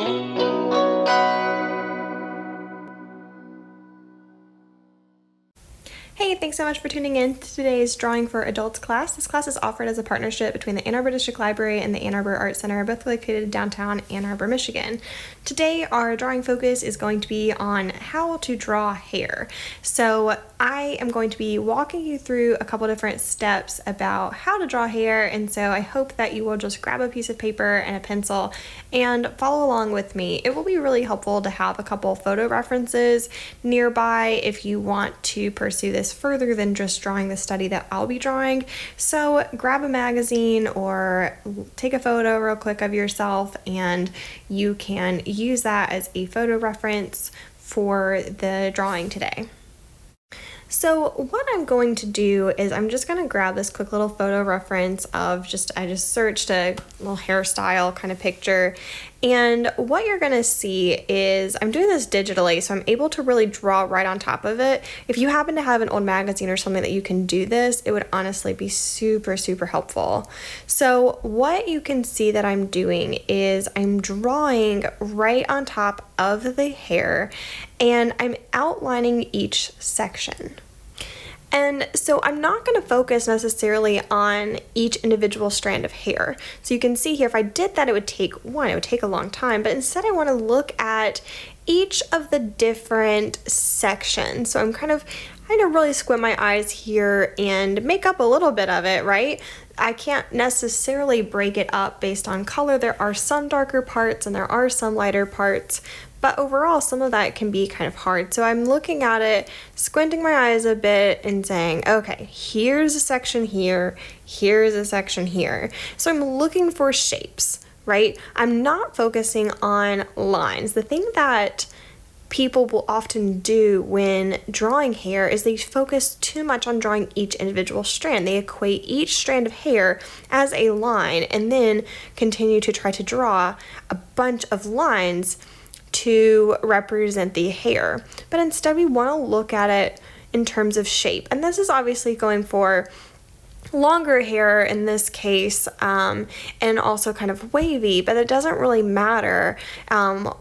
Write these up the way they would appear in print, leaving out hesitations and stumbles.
Hey, thanks so much for tuning in to today's Drawing for Adults class. This class is offered as a partnership between the Ann Arbor District Library and the Ann Arbor Art Center, both located downtown Ann Arbor, Michigan. Today, our drawing focus is going to be on how to draw hair. So I am going to be walking you through a couple different steps about how to draw hair, and so I hope that you will just grab a piece of paper and a pencil and follow along with me. It will be really helpful to have a couple photo references nearby if you want to pursue this further than just drawing the study that I'll be drawing. So grab a magazine or take a photo real quick of yourself, and you can use that as a photo reference for the drawing today. So what I'm going to do is I'm just going to grab this quick little photo reference of I just searched a little hairstyle kind of picture, and what you're going to see is I'm doing this digitally, so I'm able to really draw right on top of it. If you happen to have an old magazine or something that you can do this, it would honestly be super, super helpful. So what you can see that I'm doing is I'm drawing right on top of the hair, and I'm outlining each section. And so I'm not going to focus necessarily on each individual strand of hair. So you can see here, if I did that, it would take a long time, but instead I want to look at each of the different sections. So I'm kind of really squint my eyes here and make up a little bit of it, right? I can't necessarily break it up based on color. There are some darker parts and there are some lighter parts, but overall some of that can be kind of hard. So I'm looking at it, squinting my eyes a bit and saying, okay, here's a section here, here's a section here. So I'm looking for shapes, right? I'm not focusing on lines. The thing that people will often do when drawing hair is they focus too much on drawing each individual strand. They equate each strand of hair as a line and then continue to try to draw a bunch of lines to represent the hair. But instead we want to look at it in terms of shape. And this is obviously going for longer hair in this case, and also kind of wavy, but it doesn't really matter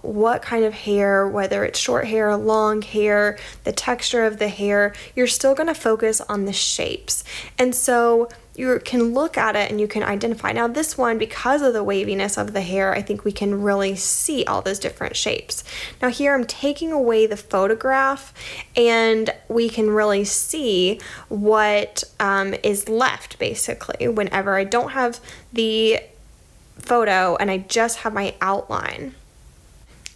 what kind of hair, whether it's short hair, long hair, the texture of the hair, you're still going to focus on the shapes. And so you can look at it and you can identify. Now this one, because of the waviness of the hair, I think we can really see all those different shapes. Now here I'm taking away the photograph and we can really see what is left basically whenever I don't have the photo and I just have my outline.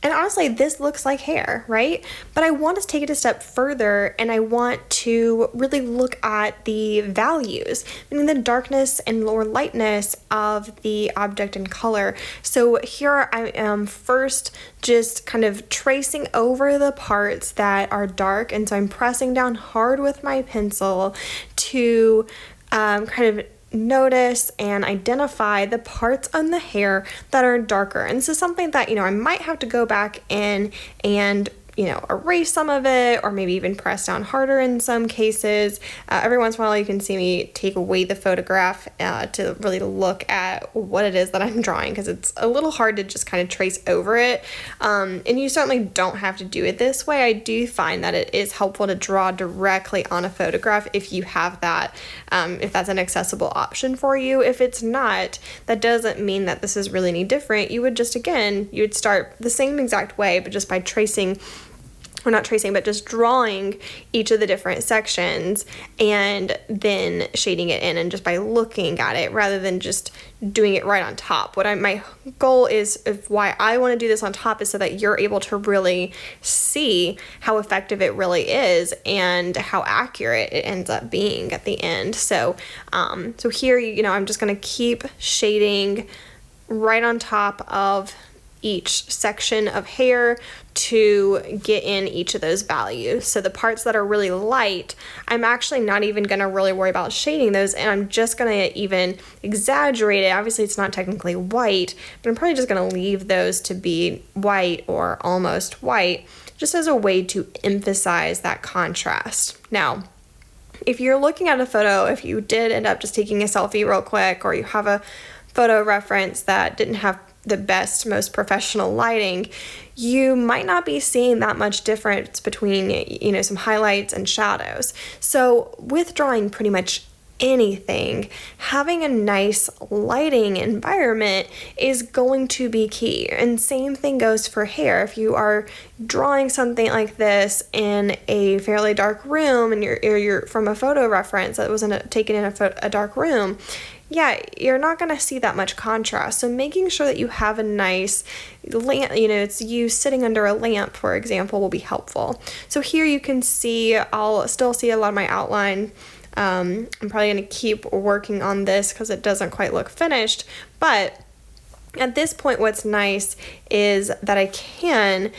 And honestly, this looks like hair, right? But I want to take it a step further and I want to really look at the values, meaning the darkness and or lightness of the object and color. So here I am first just kind of tracing over the parts that are dark. And so I'm pressing down hard with my pencil to kind of notice and identify the parts on the hair that are darker. And this is something that, I might have to go back in and erase some of it, or maybe even press down harder in some cases. Every once in a while you can see me take away the photograph to really look at what it is that I'm drawing, because it's a little hard to just kind of trace over it. And you certainly don't have to do it this way. I do find that it is helpful to draw directly on a photograph if you have that, if that's an accessible option for you. If it's not, that doesn't mean that this is really any different. You would just, again, you would start the same exact way, but just by just drawing each of the different sections and then shading it in, and just by looking at it rather than just doing it right on top. My goal is, of why I want to do this on top, is so that you're able to really see how effective it really is and how accurate it ends up being at the end. So here, I'm just going to keep shading right on top of each section of hair to get in each of those values. So the parts that are really light, I'm actually not even going to really worry about shading those, and I'm just going to even exaggerate it. Obviously it's not technically white, but I'm probably just going to leave those to be white or almost white, just as a way to emphasize that contrast. Now, if you're looking at a photo, if you did end up just taking a selfie real quick, or you have a photo reference that didn't have the best, most professional lighting, you might not be seeing that much difference between, you know, some highlights and shadows. So with drawing pretty much anything, having a nice lighting environment is going to be key. And same thing goes for hair. If you are drawing something like this in a fairly dark room and you're from a photo reference that wasn't taken in a dark room, yeah, you're not going to see that much contrast. So making sure that you have a nice lamp, you know, it's you sitting under a lamp, for example, will be helpful. So here you can see, I'll still see a lot of my outline. I'm probably going to keep working on this because it doesn't quite look finished, but at this point what's nice is that I can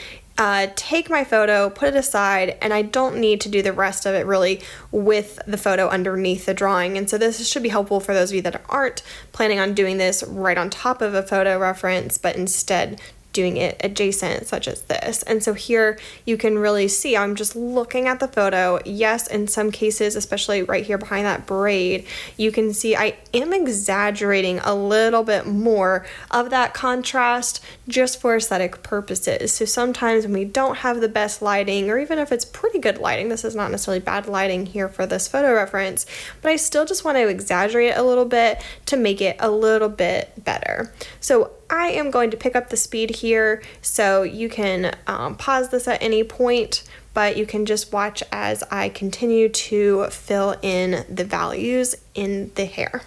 take my photo, put it aside, and I don't need to do the rest of it really with the photo underneath the drawing. And so this should be helpful for those of you that aren't planning on doing this right on top of a photo reference, but instead doing it adjacent, such as this. And so here you can really see I'm just looking at the photo. Yes, in some cases, especially right here behind that braid, you can see I am exaggerating a little bit more of that contrast just for aesthetic purposes. So sometimes when we don't have the best lighting, or even if it's pretty good lighting, this is not necessarily bad lighting here for this photo reference, but I still just want to exaggerate a little bit to make it a little bit better. So I am going to pick up the speed here, so you can pause this at any point, but you can just watch as I continue to fill in the values in the hair.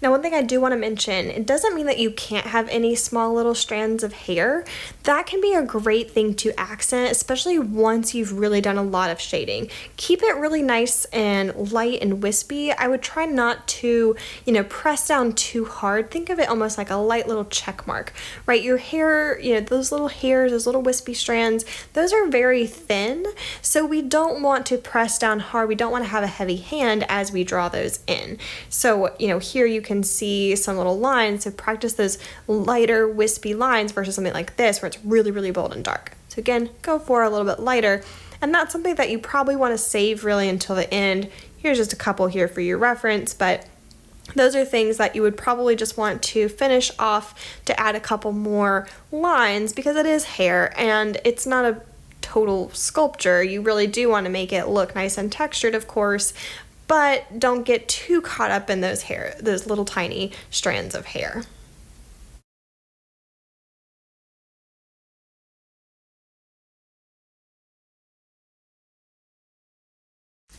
Now, one thing I do want to mention, it doesn't mean that you can't have any small little strands of hair. That can be a great thing to accent, especially once you've really done a lot of shading. Keep it really nice and light and wispy. I would try not to, you know, press down too hard. Think of it almost like a light little check mark, right? Your hair, you know, those little hairs, those little wispy strands, those are very thin. So we don't want to press down hard. We don't want to have a heavy hand as we draw those in. So, you know, here you can see some little lines, so practice those lighter wispy lines versus something like this where it's really, really bold and dark. So again, go for a little bit lighter, and that's something that you probably want to save really until the end. Here's just a couple here for your reference, but those are things that you would probably just want to finish off to add a couple more lines because it is hair and it's not a total sculpture. You really do want to make it look nice and textured, of course, but don't get too caught up in those little tiny strands of hair.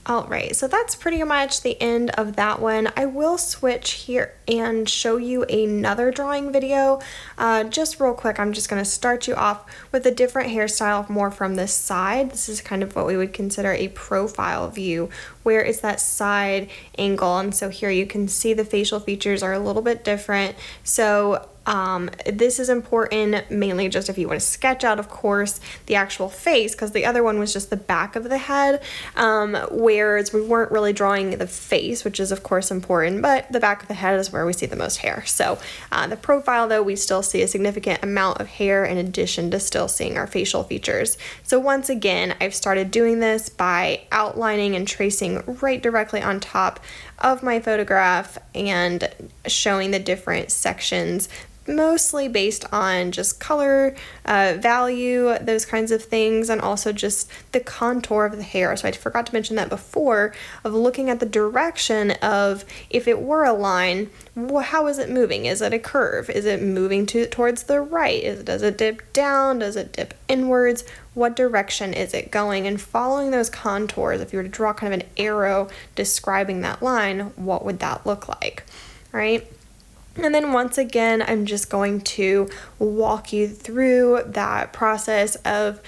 Alright, so that's pretty much the end of that one. I will switch here and show you another drawing video. Just real quick, I'm just going to start you off with a different hairstyle more from this side. This is kind of what we would consider a profile view, where it's that side angle. And so here you can see the facial features are a little bit different. So this is important mainly just if you want to sketch out, of course, the actual face, because the other one was just the back of the head, whereas we weren't really drawing the face, which is of course important, but the back of the head is where we see the most hair. So the profile, though, we still see a significant amount of hair in addition to still seeing our facial features. So once again, I've started doing this by outlining and tracing right directly on top of my photograph and showing the different sections, mostly based on just color, value, those kinds of things, and also just the contour of the hair. So I forgot to mention that before, of looking at the direction of if it were a line, how is it moving? Is it a curve? Is it moving towards the right? Does it dip down? Does it dip inwards? What direction is it going? And following those contours, if you were to draw kind of an arrow describing that line, what would that look like, right? And then once again, I'm just going to walk you through that process of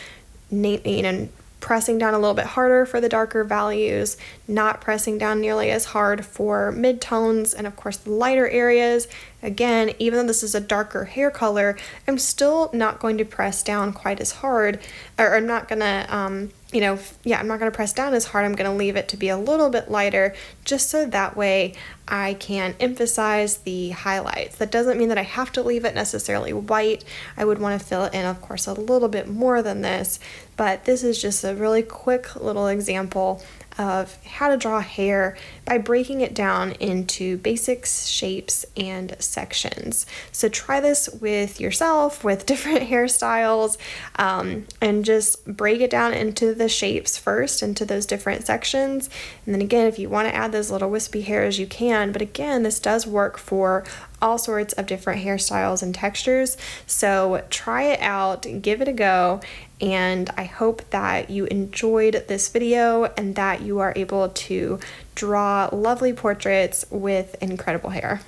pressing down a little bit harder for the darker values, not pressing down nearly as hard for midtones, and of course the lighter areas. Again, even though this is a darker hair color, I'm still not going to press down quite as hard, or I'm not gonna, I'm not gonna press down as hard. I'm gonna leave it to be a little bit lighter, just so that way I can emphasize the highlights. That doesn't mean that I have to leave it necessarily white. I would want to fill it in, of course, a little bit more than this, but this is just a really quick little example of how to draw hair by breaking it down into basics, shapes, and sections. So try this with yourself, with different hairstyles, and just break it down into the shapes first, into those different sections. And then again, if you want to add those little wispy hairs, you can. But again, this does work for all sorts of different hairstyles and textures. So try it out, give it a go, and I hope that you enjoyed this video and that you are able to draw lovely portraits with incredible hair.